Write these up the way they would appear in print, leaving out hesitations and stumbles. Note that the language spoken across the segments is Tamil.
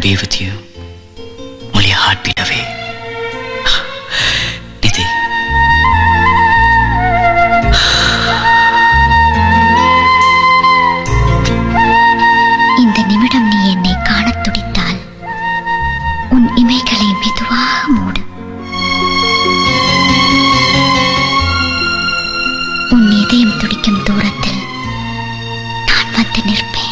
be with you. Only a heartbeat away. Nidhi. இந்த நிமிடம் நீ என்னை காணத் துடித்தால் உன் இமைகளை மெதுவாக மூடு. உன் இதயம் துடிக்கும் தூரத்தில் நான் வந்து நிற்பேன்.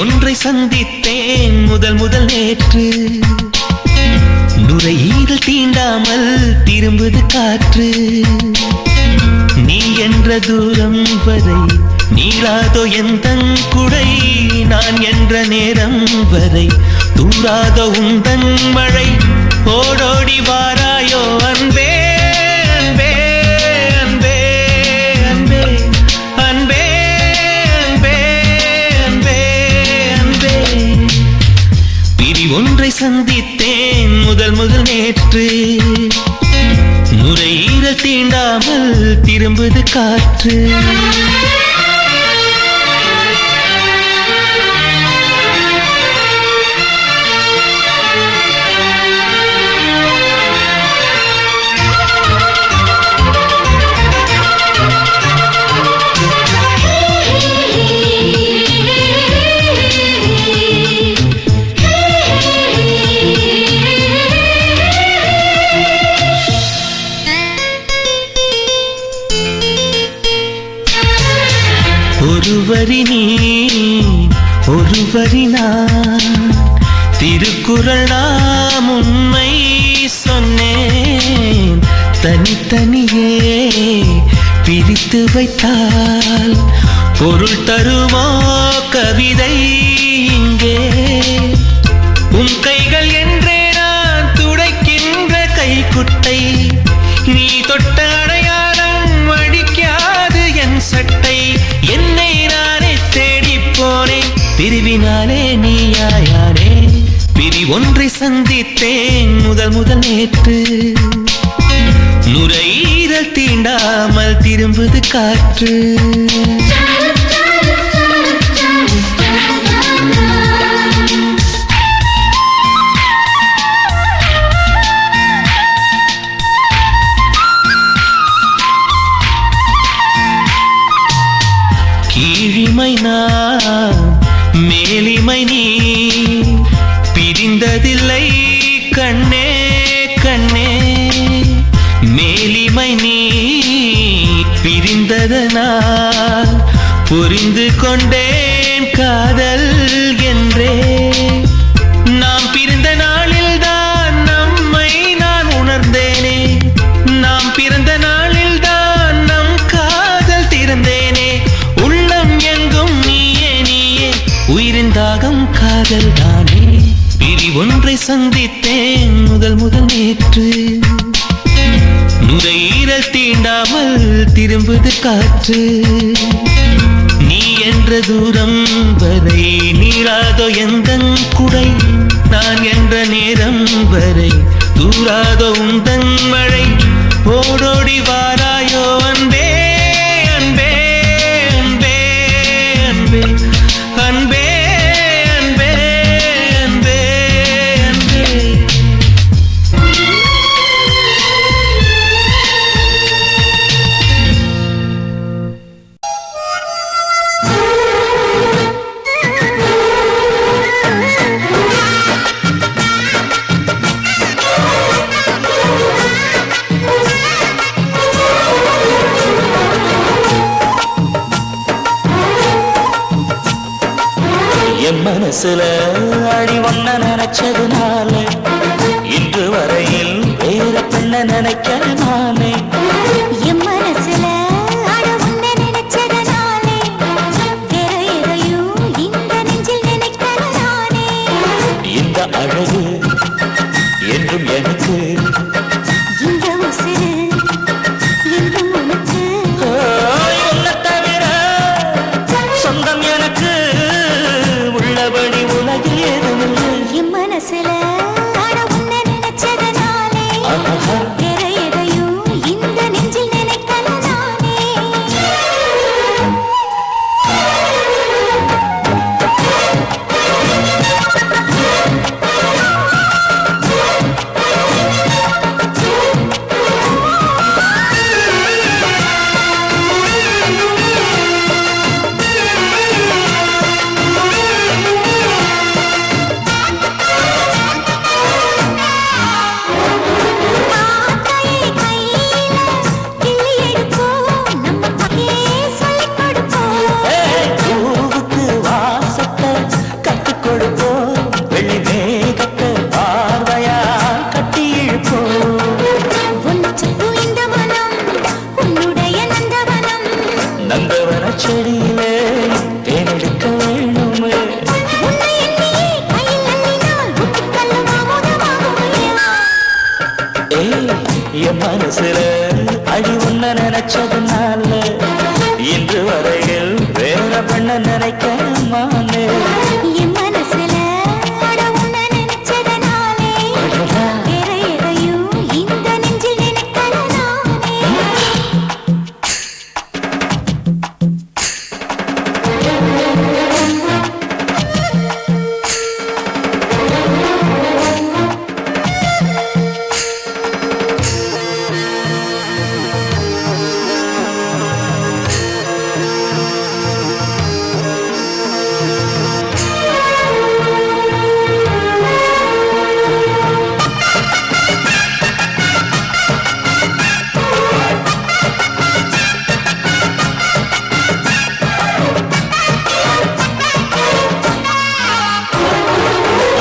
ஒன்றை சந்தித்தேன் முதல் நேற்று, நுரையீரல் தீண்டாமல் திரும்புது காற்று. நீ என்ற தூரம் வரை நீளாதோ எந்தன் குடை, நான் என்ற நேரம் வரை தூராதோ உந்தன் மழை. ஓடோடி வாராயோ அன்பே அன்பே அன்பே அன்பே அன்பே ஒன்றை சந்தித்தேன் முதல் நேற்று, நுரையீரல் தீண்டாமல் திரும்புது காற்று. ஒருவரி நீ ஒருவரி நான், திருக்குறள் நாம் உண்மை சொன்னேன். தனித்தனியே பிரித்து வைத்தால் பொருள் தருமோ கவிதை இங்கே. உன் கைகள் என்றே நான் துடைக்கின்ற கைக்குட்டை, நீ தொட்ட அடையாளம் அடிக்காது என் சட்டை. என்னை நானே தேடி போனேன், பிரிவினாலே நீயாயானே. பிரி ஒன்றை சந்தித்தேன் முதல் நேற்று, நுரையீரல் தீண்டாமல் திரும்புது காற்று. கீழிமை நான் மேலிமை நீ, பிரிந்ததில்லை கண்ணே கண்ணே. மேலிமை நீ பிரிந்ததனால் புரிந்து கொண்டேன் காதல் என்றே. நாம் பிறந்த நாளில் தான் நம்மை நான் உணர்ந்தேனே, நாம் பிறந்த நாளில் தான் நம் காதல் திறந்தேனே. உள்ளம் எங்கும் நீயே நீயே, உயிரின் தாகம் காதல் தானே. பிரி ஒன்றை சந்தித்தேன் முதல் நேற்று, நுரையீரல் தீண்டாமல் திரும்புது காற்று. நீ என்ற தூரம் வரை நீளாதோ எந்தன் குடை, நான் என்ற நேரம் வரை தூராதோ உந்தன் மழை. ஓடோடி வாராயோ அன்பே அன்பே அன்பே அன்பே அன்பே அன்பே அன்பே அன்பே. என் மனசுல அடி ஒன்ன நினைச்சதுனால இன்று வரையில் வேற பெண்ண நினைக்கிற நானே. என் மனசுல அட உன்னை நினைச்சதனாலே வேற ஏதோ இந்த அழகு என்றும் எனக்கு இந்த உசிறு என்றும் உனக்கு உன்னை தவிர சொந்தம் எனக்கு உள்ளபடி உலகில் ஏதுமில்லை என் மனசுல ஆட உன்னை நினைச்சதனாலே வேற எதையும் இந்த நெஞ்சில் நினைக்கல நானே பூவுக்கு வாசத்தை கத்துக் கொடுப்போம் வெள்ளி மேகத்தை பார்வையா கட்டி இழுப்போம் நந்தவன செடியிலே தேனெடுக்க வேணுமே என் மனசுல அடி உன்ன நினைச்சதுனால இன்று வரையில் வேற பண்ண நினைக்க மானே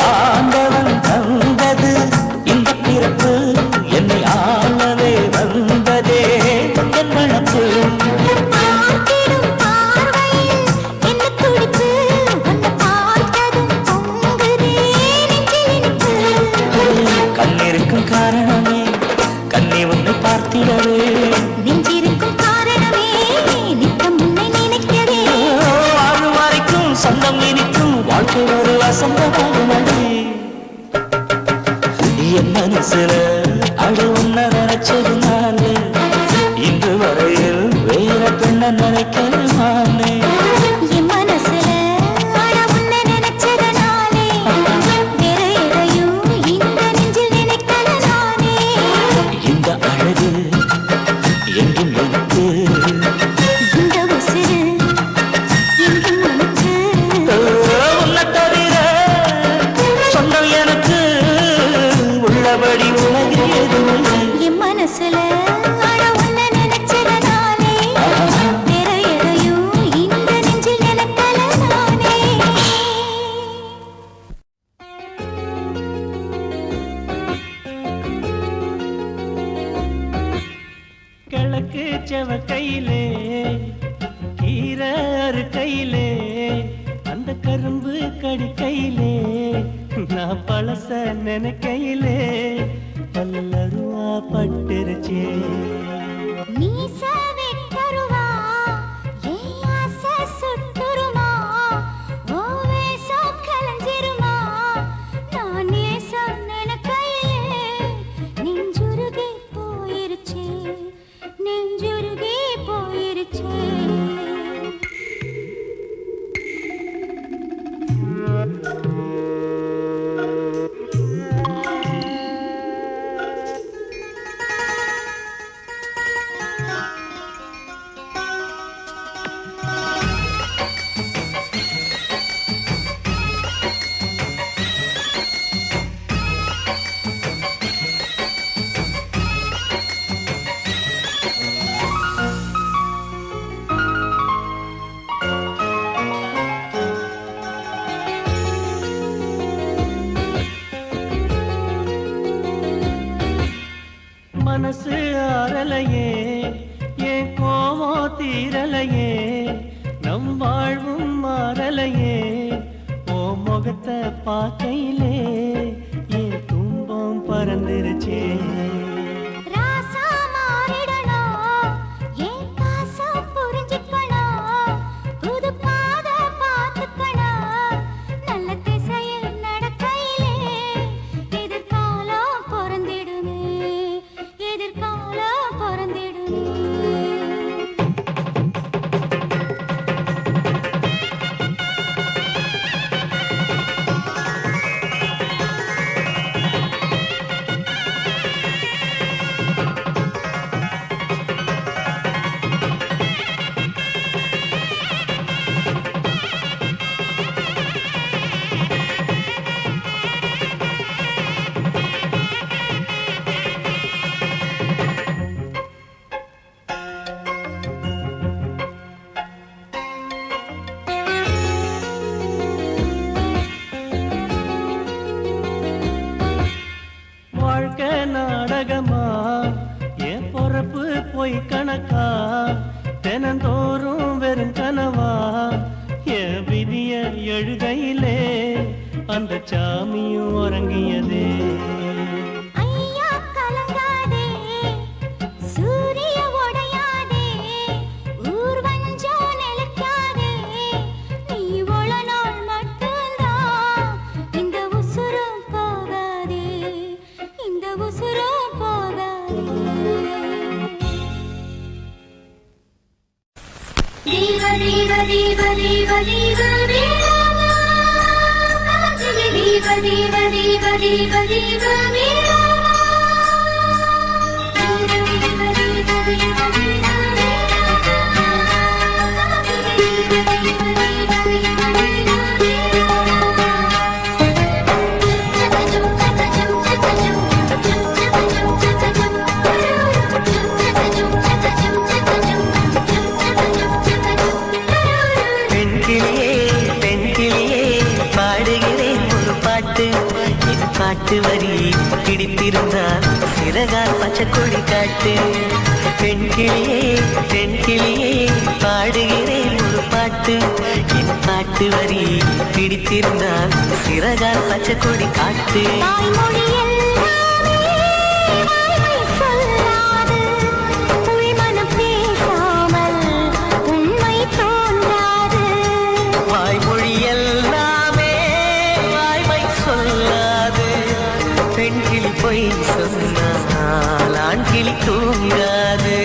ஆண்டவன் தந்தது இந்த பிறப்பு என்னை ஆளவே வந்ததே என் வளர்ப்பு கண்ணிருக்கும் காரணமே கண்ணி உன்னை பார்த்திடவே வாழும் வரைக்கும் சொந்தம் இனிக்கும் வாழ்க்கை ஒரு வசந்தமாகுமடி என் மனசுல அடு உன்ன நினைச்சதுனால இன்று வரையில் வேற பெண்ண நினைக்கலானே இந்த அழகு என்றும் எனக்கு உன்னை தவிர சொந்தம் எனக்கு உள்ளபடி உலகில் எதுவும் என் மனசுல ஆட உன்னை நினைச்சதனாலே வேற எதையும் இந்த நெஞ்சில் நினைக்கல நானே கிழக்கு செவ கையிலே கீரை அறு கையிலே அந்த கரும்பு கடி கையிலே நான் பழச நினைக்கையிலே பல்லருவா பட்டுருச்சே மீச வெட்டருவா ஏன் ஆசை சுட்டுருமா ஓ வேஷம் கலஞ்சிருமா நான் நேசம் நினைக்கையிலே நெஞ்சுருகி போயிருச்சே நெஞ்சுருகி போயிருச்சே மனசு ஆறலையே என் கோவம் தீரலையே நம் வாழ்வும் மாறலையே ஓ முகத்தை பார்க்கையிலே என் துன்பம் பறந்துருச்சே. வாழ்க்கை நாடகமா என் பொறப்பு போய் கணக்கா தினந்தோறும் வெறும் கனவா என் விதிய எழுதையிலே அந்த சாமியும் உறங்கியதே. பாட்டு வரி பிடித்திருந்தால் சிறகால் பச்சை கொடி காட்டு. பெண் கிளியே பெண் கிளியே பாடுகிறேன் ஒரு பாட்டு. என் பாட்டு வரி பிடித்திருந்தால் சிறகால் பச்சை கொடி காட்டு. பொய் சொன்னால் ஆண் கிளி தூங்காது.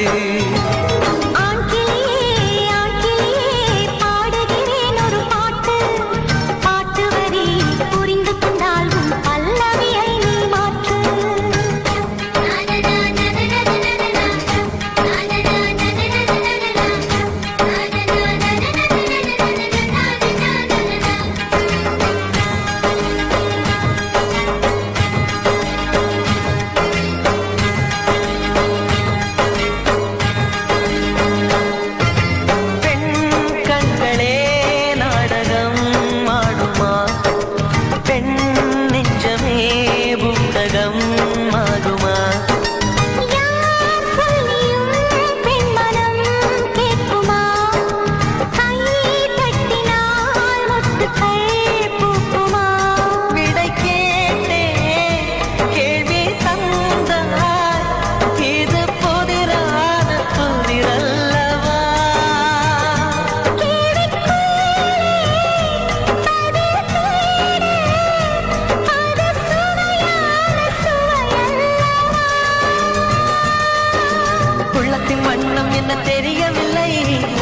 தெரியவில்லை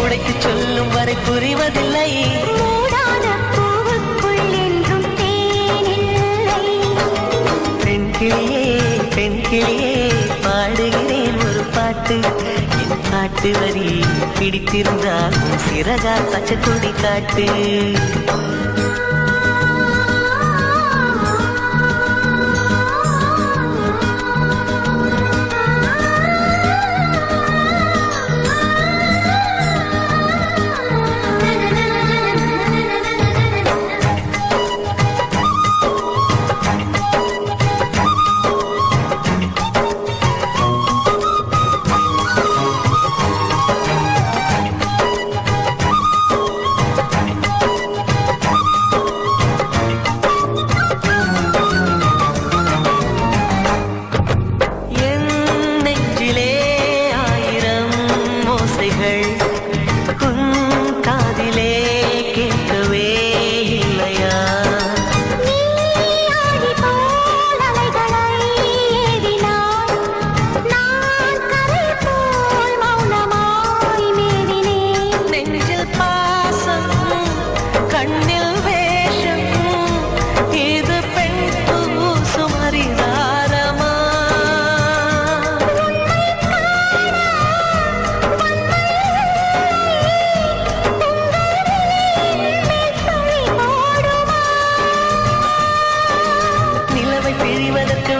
உடைக்கு சொல்லும் வரை புரிவதில்லை. பெண் கிளியே பெண் கிளியே பாடுகிறேன் ஒரு பாட்டு. என் பாட்டு வரி பிடித்திருந்தால் சிறகால் பச்சை கொடி காட்டு.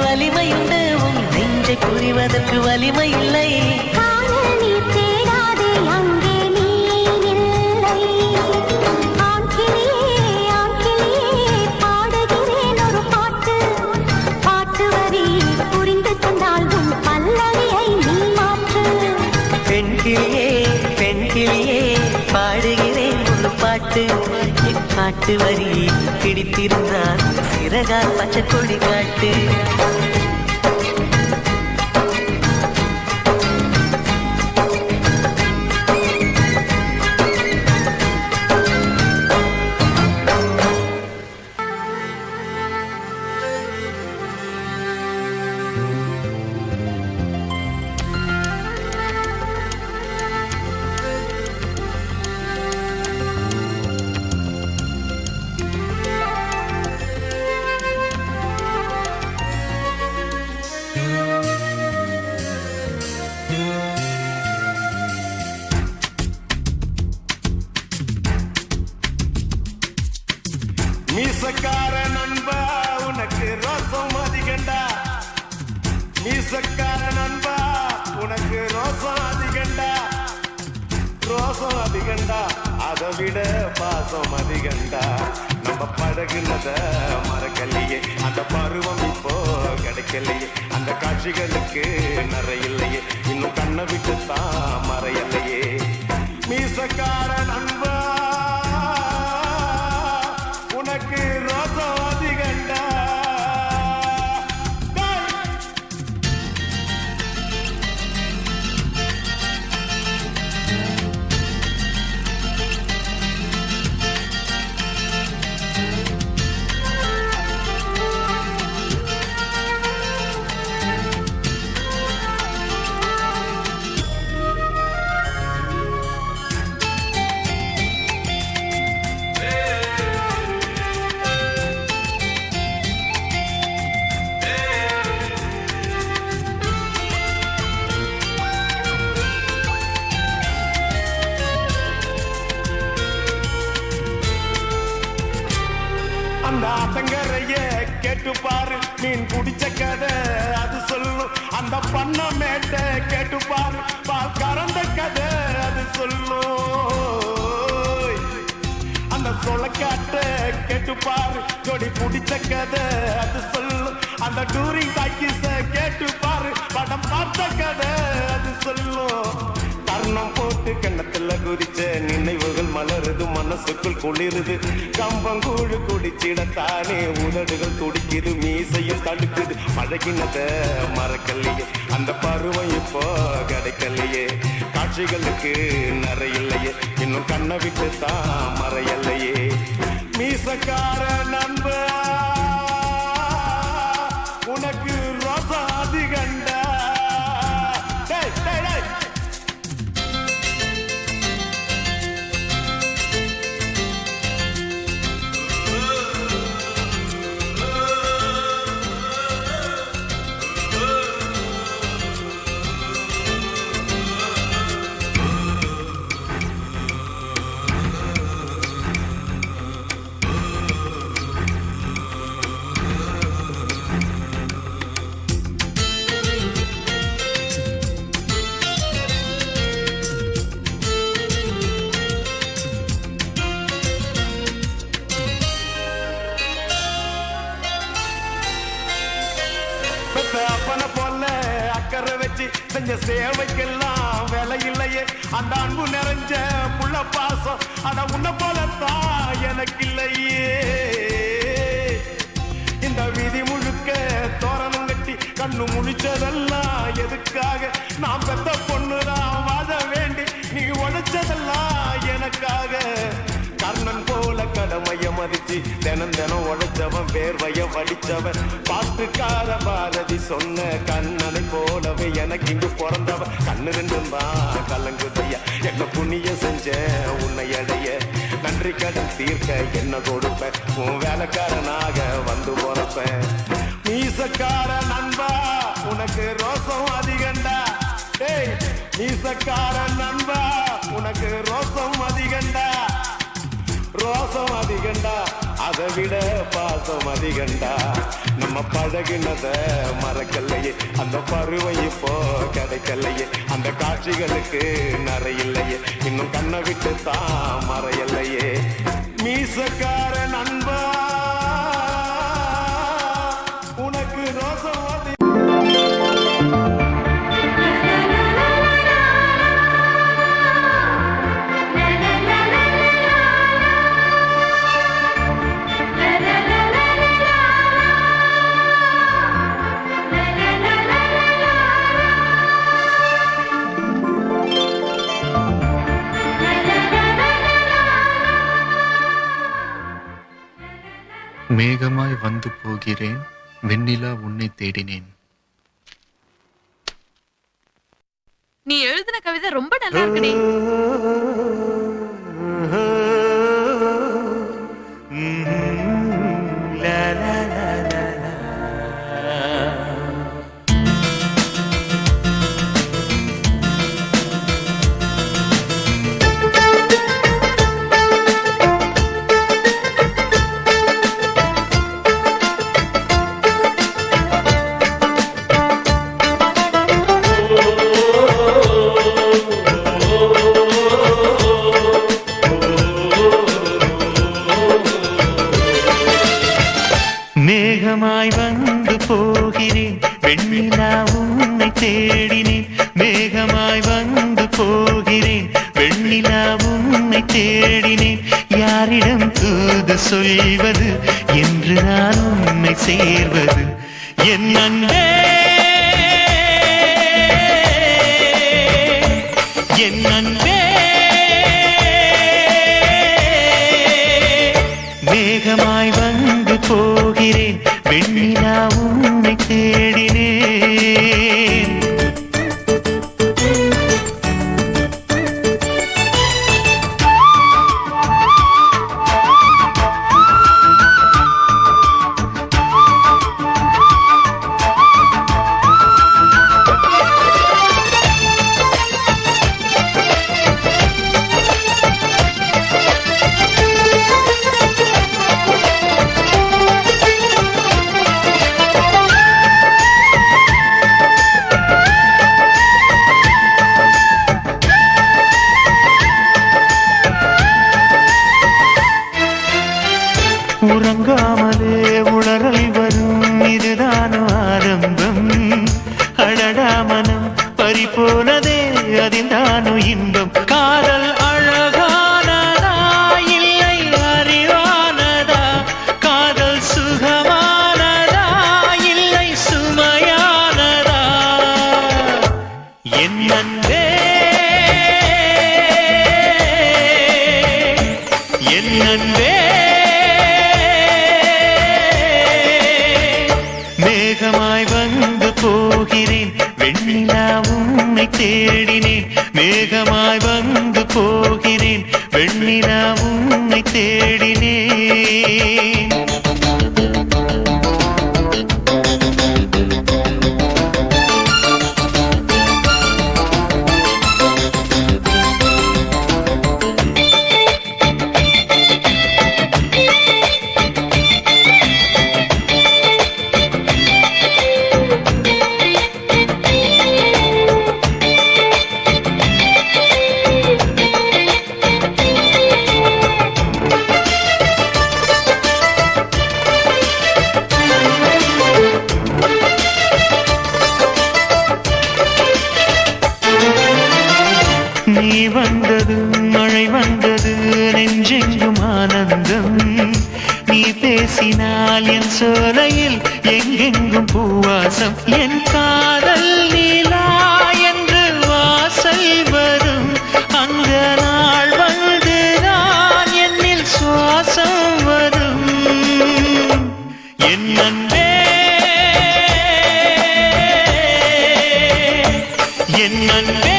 வலிமையுண்டு உன் நெஞ்சை புரிவதற்கு வலிமை இல்லை. காதல் நீர் தேடாதே அங்கே நீ இல்லை. ஆண்கிளியே பாடுகிறேன் ஒரு பாட்டு. பாட்டு வரி புரிந்து கொண்டால் உன் பல்லவியை நீ மாற்று. பெண்கிளியே பாடுகிறேன் ஒரு பாட்டு. என் பாட்டு வரி பிடித்திருந்தால் சிறகால் பச்சை கொடி காட்டு. மீசக்கார நண்பா உனக்கு ரோசம் அதிகண்டா. மீசக்கார நண்பா உனக்கு ரோசம் அதிகண்டா. ரோசம் அதிகண்டா அதை விட பாசம் அதிகண்டா. நம்ம பழகுனத மறக்கலையே அந்த பருவம் இப்போ கிடைக்கலையே. அந்த காட்சிகளுக்கு நிறையில்லையே இன்னும் கண்ணை விட்டு தான் மறையலையே. மீசக்கார நண்பா உனக்கு ரோசம் அதிகண்டா. அந்த ஆத்தங்கரைய கேட்டு பாரு மீன் குடிச்ச கதை அது சொல்லும். அந்த பண்ண மேட்ட கேட்டு பாரு பால் கறந்த கதை அது சொல்லும். அந்த சொலக்காட்ட கேட்டு பாரு கொடி பிடிச்ச கதை அது சொல்லும். அந்த டூரிங் டாக்கிஸ கேட்டு பாரு படம் பார்த்த கதை அது சொல்லும். கர்ணம் போட்டு கண்ணத்துல குறிச்ச நினைவுகள் மலருது மனசுக்குள் குளிருது. கம்பங்கூழு குடிச்சிடத்தானே உதடுகள் துடிக்குது மீசையும் தடுக்குது. பழகினத மறக்கலையே அந்த பருவம் இப்போ கிடைக்கலையே. காட்சிகளுக்கு நிறையில்லையே இன்னும் கண்ணை விட்டு தான் மறையலையே. மீசக்கார நண்பா உனக்கு ரோசா அதிகண்டா. அப்பன போல அக்கறை வச்சு செஞ்ச சேவைக்கெல்லாம் விலை இல்லையே. அந்த அன்பு நிறைஞ்ச புள்ள பாசம் அட உன்ன போலத்தான் எனக்கு இல்லையே. இந்த விதி முழுக்க தோரணம் கட்டி கண்ணு முழிச்சதெல்லாம் எதுக்காக? நான் பெத்த பொண்ணுதான் வாழ வேண்டி நீ உழைச்சதெல்லாம் எனக்காக. கர்ணன் போல கடமைய மதிச்சு தினம் தினம் உழைச்சவன் வேர்வைய வடிச்சவன். பாட்டுக்கார பாரதி சொன்ன கண்ணனை போலவே எனக்கு இங்கு பிறந்தவன். கண்ணு ரெண்டும் தான் கலங்குதையா என்ன புண்ணிய செஞ்ச உன்னை அடைய. நன்றி கடன் தீர்க்க என்ன கொடுப்ப உன் வேலைக்காரனாக வந்து போறப்பேன். மீசக்கார நண்பா உனக்கு ரோசம் அதிகண்டா. டேய் மீசக்கார நண்பா உனக்கு ரோசம் அதிகண்டா. ரோசம் அதிகண்டா அதை விட பாசம் அதிகண்டா நம்ம பழகினத மறக்கலையே அந்த பருவை இப்போ கிடைக்கலையே அந்த காட்சிகளுக்கு நிறையில்லையே இன்னும் கண்ணை விட்டு தான் மறையலையே மீசக்கார நண்பா உனக்கு ரோசம் மேகமாய் வந்து போகிறேன் வெண்ணிலா உன்னை தேடினேன். நீ எழுதின கவிதை ரொம்ப நல்லா இருக்குடி. மேகமாய் வந்து போகிறேன் வெண்ணிலா உன்னை தேடினேன். மேகமாய் வந்து போகிறேன் வெண்ணிலா உன்னை தேடினேன். யாரிடம் தூது சொல்வது என்று நான் உன்னை சேர்வது என் அன்பே என் அன்பே. மேகமாய் வந்து போகிறேன் வெண்ணிலா உன்னை தேடினேன். உறங்காமலே உளறல் வரும் இதுதான் ஆரம்பம். அழடா மனம் பறிபோனதே அதில்தானோ இன்பம். காதல் அழகானதா இல்லை அறிவானதா? காதல் சுகமானதா இல்லை சுமையானதா? என் அன்பே என் அன்பே. மேகமாய் வந்து போகிறேன் வெண்ணிலா உன்னை தேடினேன். மேகமாய் வந்து போகிறேன் வெண்ணிலா உன்னை தேடினேன். நீ வந்தது மழை வந்தது நெஞ்செங்கும் ஆனந்தம். நீ பேசினால் என் சோலையில் எங்கெங்கும் பூவாசம். என் காதல் நீலா என்று வாசல் வரும் அந்த நாள் வந்துதான் என்னில் சுவாசம் வரும். என் அன்பே என் அன்பே.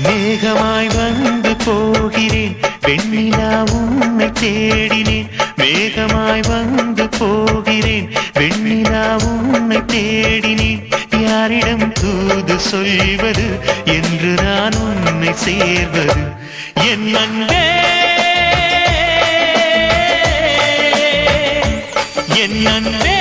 மேகமாய் வந்து போகிறேன் வெண்ணிலா உன்னை தேடினேன். மேகமாய் வந்து போகிறேன் வெண்ணிலா உன்னை தேடினேன். யாரிடம் தூது சொல்வது என்று நான் உன்னை சேர்வது என் அன்பே என் அன்பே